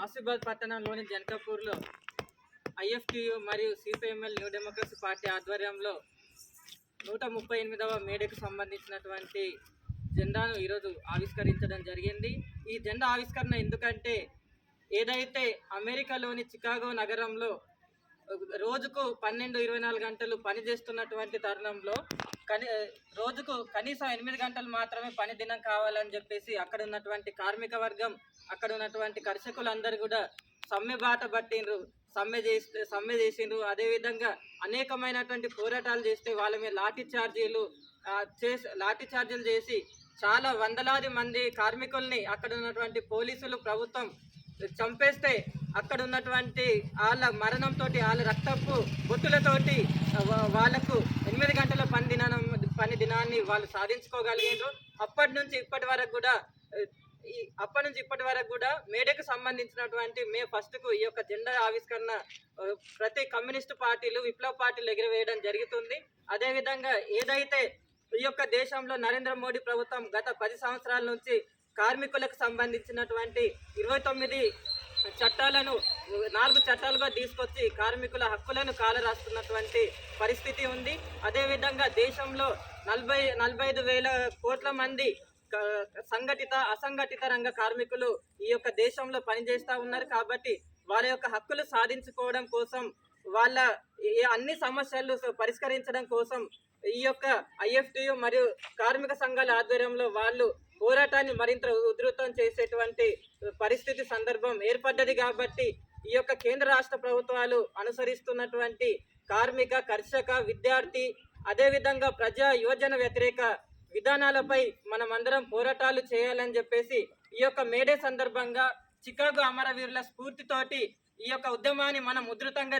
ఆసిఫాబాద్ పట్టణంలోని జనకాపూర్లో ఐఎఫ్టియు మరియు CPML new democracy party ఆధ్వర్యంలో 138వ మేడకు సంబంధించినటువంటి జెండాను ఈరోజు ఆవిష్కరించడం జరిగింది. ఈ జెండా ఆవిష్కరణ ఎందుకంటే ఏదైతే అమెరికాలోని చికాగో నగరంలో రోజుకు 12-24 గంటలు పనిచేస్తున్నటువంటి తరుణంలో రోజుకు కనీసం 8 గంటలు మాత్రమే పని దినం కావాలని చెప్పేసి అక్కడ ఉన్నటువంటి కార్మిక వర్గం, అక్కడ ఉన్నటువంటి కర్షకులందరూ కూడా సమ్మె బాట పట్టిండ్రు, సమ్మె చేసిండ్రు. అదేవిధంగా అనేకమైనటువంటి పోరాటాలు చేస్తే వాళ్ళ మీద లాఠీ ఛార్జీలు చేసి చాలా వందలాది మంది కార్మికుల్ని అక్కడ ఉన్నటువంటి పోలీసులు ప్రభుత్వం చంపేస్తే అక్కడ ఉన్నటువంటి వాళ్ళ మరణంతో వాళ్ళ రక్తపు బొత్తులతోటి వాళ్ళకు 8 గంటల పని దినాన్ని వాళ్ళు సాధించుకోగలిగారు. అప్పటి నుంచి ఇప్పటి వరకు కూడా మేడకు సంబంధించినటువంటి మే 1కు ఈ యొక్క జెండా ఆవిష్కరణ ప్రతి కమ్యూనిస్టు పార్టీలు, విప్లవ పార్టీలు ఎగిరవేయడం జరుగుతుంది. అదేవిధంగా ఏదైతే ఈ యొక్క దేశంలో నరేంద్ర మోడీ ప్రభుత్వం గత 10 సంవత్సరాల నుంచి కార్మికులకు సంబంధించినటువంటి 29 చట్టాలను 4 చట్టాలుగా తీసుకొచ్చి కార్మికుల హక్కులను కాలరాస్తున్నటువంటి పరిస్థితి ఉంది. అదేవిధంగా దేశంలో 45,000 కోట్ల మంది సంఘటిత అసంఘటిత రంగ కార్మికులు ఈ యొక్క దేశంలో పనిచేస్తూ ఉన్నారు. కాబట్టి వాళ్ళ యొక్క హక్కులు సాధించుకోవడం కోసం, వాళ్ళ అన్ని సమస్యలు పరిష్కరించడం కోసం ఈ యొక్క ఐఎఫ్టియు మరియు కార్మిక సంఘాల ఆధ్వర్యంలో వాళ్ళు పోరాటాన్ని మరింత ఉధృతం చేసేటువంటి పరిస్థితి సందర్భం ఏర్పడ్డది. కాబట్టి ఈ యొక్క కేంద్ర రాష్ట్ర ప్రభుత్వాలు అనుసరిస్తున్నటువంటి కార్మిక, కర్షక, విద్యార్థి, అదేవిధంగా ప్రజా యువజన వ్యతిరేక విధానాలపై మనమందరం పోరాటాలు చేయాలని చెప్పేసి ఈ యొక్క మేడే సందర్భంగా చికాగో అమరవీరుల స్ఫూర్తితోటి ఈ యొక్క ఉద్యమాన్ని మనం ఉధృతంగా